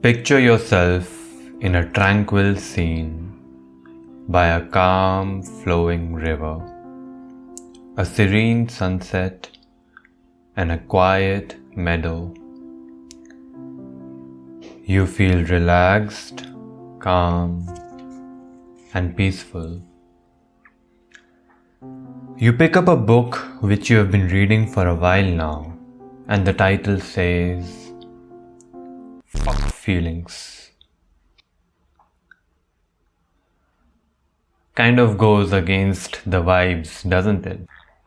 Picture yourself in a tranquil scene by a calm flowing river, a serene sunset, and a quiet meadow. You feel relaxed, calm, and peaceful. You pick up a book which you have been reading for a while now, and the title says, "Fuck Feelings." Kind of goes against the vibes, doesn't it?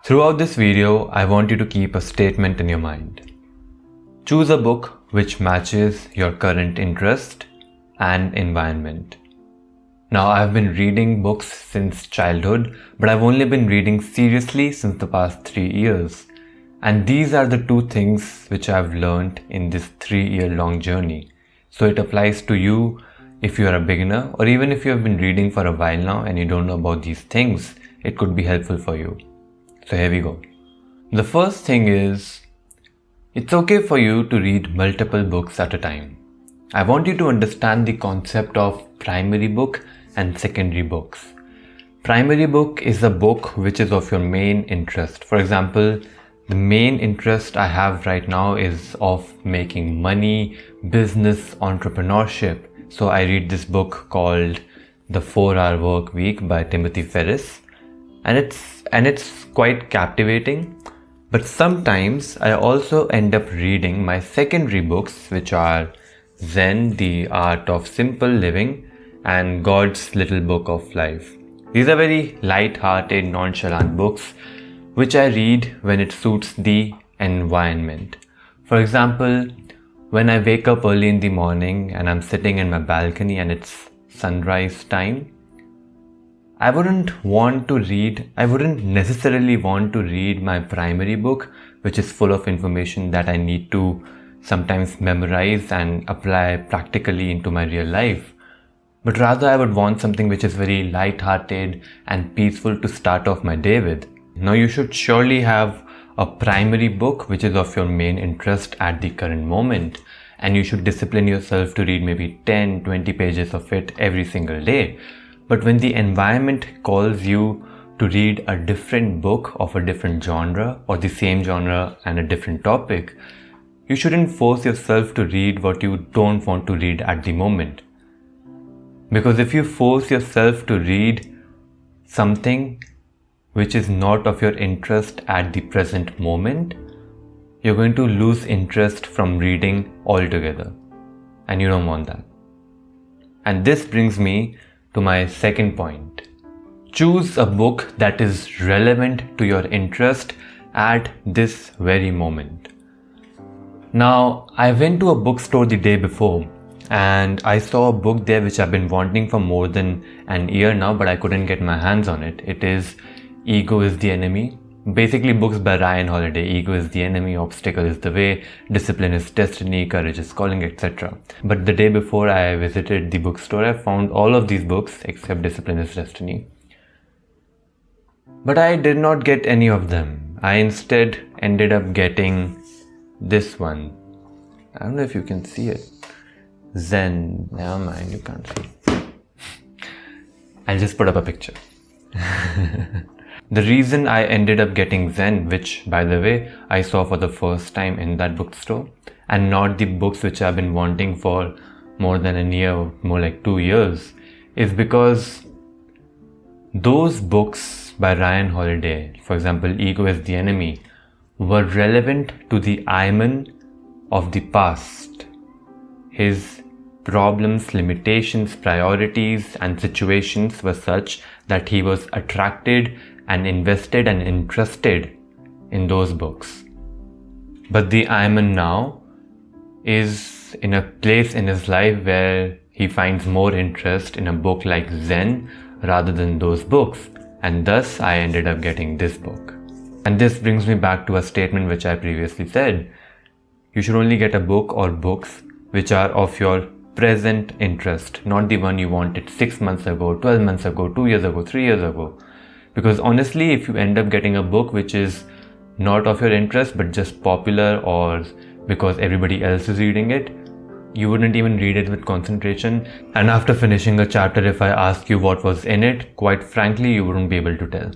Throughout this video, I want you to keep a statement in your mind. Choose a book which matches your current interest and environment. Now, I've been reading books since childhood, but I've only been reading seriously since the past 3 years. And these are the two things which I've learned in this 3-year-long journey. So it applies to you if you are a beginner, or even if you have been reading for a while now and you don't know about these things, it could be helpful for you. So here we go. The first thing is, it's okay for you to read multiple books at a time. I want you to understand the concept of primary book and secondary books. Primary book is a book which is of your main interest. For example, the main interest I have right now is of making money, business, entrepreneurship. So I read this book called The 4-Hour Work Week by Timothy Ferriss, and it's quite captivating. But sometimes I also end up reading my secondary books, which are Zen, The Art of Simple Living, and God's Little Book of Life. These are very light-hearted, nonchalant books which I read when it suits the environment. For example, when I wake up early in the morning and I'm sitting in my balcony and it's sunrise time, I wouldn't necessarily want to read my primary book, which is full of information that I need to sometimes memorize and apply practically into my real life. But rather I would want something which is very light-hearted and peaceful to start off my day with. Now you should surely have a primary book which is of your main interest at the current moment, and you should discipline yourself to read maybe 10-20 pages of it every single day. But when the environment calls you to read a different book of a different genre or the same genre and a different topic, you shouldn't force yourself to read what you don't want to read at the moment. Because if you force yourself to read something which is not of your interest at the present moment, you're going to lose interest from reading altogether. And you don't want that. And this brings me to my second point. Choose a book that is relevant to your interest at this very moment. Now, I went to a bookstore the day before and I saw a book there which I've been wanting for more than an year now, but I couldn't get my hands on it. It is Ego is the Enemy. Basically books by Ryan Holiday. Ego is the enemy, obstacle is the way, discipline is destiny, courage is calling, etc. But the day before I visited the bookstore, I found all of these books except Discipline is Destiny. But I did not get any of them. I instead ended up getting this one. I don't know if you can see it. Zen. Never mind, you can't see. I'll just put up a picture. The reason I ended up getting Zen, which by the way I saw for the first time in that bookstore, and not the books which I've been wanting for more than a year, more like 2 years, is because those books by Ryan Holiday, for example Ego is the Enemy, were relevant to the Iman of the past. His problems, limitations, priorities and situations were such that he was attracted and invested and interested in those books. But the Ayman now is in a place in his life where he finds more interest in a book like Zen rather than those books, and thus I ended up getting this book. And this brings me back to a statement which I previously said. You should only get a book or books which are of your present interest, not the one you wanted 6 months ago, 12 months ago, 2 years ago, 3 years ago. Because honestly, if you end up getting a book which is not of your interest but just popular or because everybody else is reading it, You wouldn't even read it with concentration. And after finishing a chapter, if I ask you what was in it, quite frankly, you wouldn't be able to tell.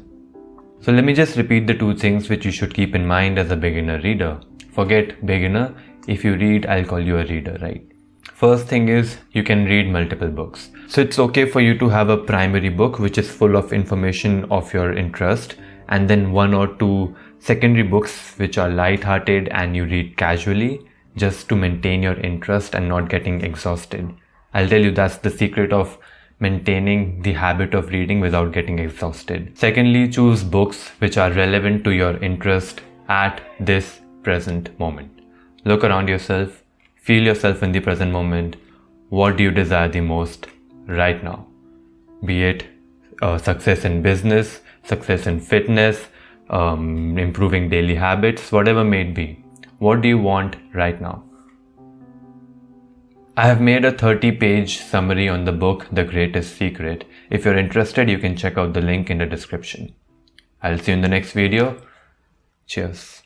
So let me just repeat the 2 things which you should keep in mind as a beginner reader. Forget beginner. If you read, I'll call you a reader, right? First thing is you can read multiple books. So it's okay for you to have a primary book which is full of information of your interest, and then 1 or 2 secondary books which are light-hearted and you read casually just to maintain your interest and not getting exhausted. I'll tell you that's the secret of maintaining the habit of reading without getting exhausted. Secondly, choose books which are relevant to your interest at this present moment. Look around yourself, feel yourself in the present moment. What do you desire the most right now? Be it success in business, success in fitness, improving daily habits, whatever may it be. What do you want right now? I have made a 30-page summary on the book The Greatest Secret. If you're interested, you can check out the link in the description. I'll see you in the next video. Cheers.